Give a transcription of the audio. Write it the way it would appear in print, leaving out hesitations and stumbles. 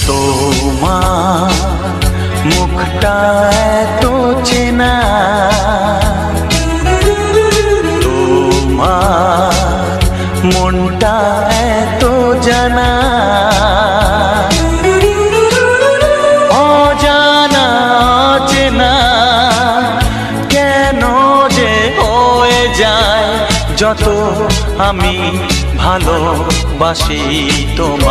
তোমার মুখটা এত চেনা, তোমার মনটা এত জানা, অজানা চেনা কেন যে হয়ে যায় যত আমি ভালোবাসি তোমায়।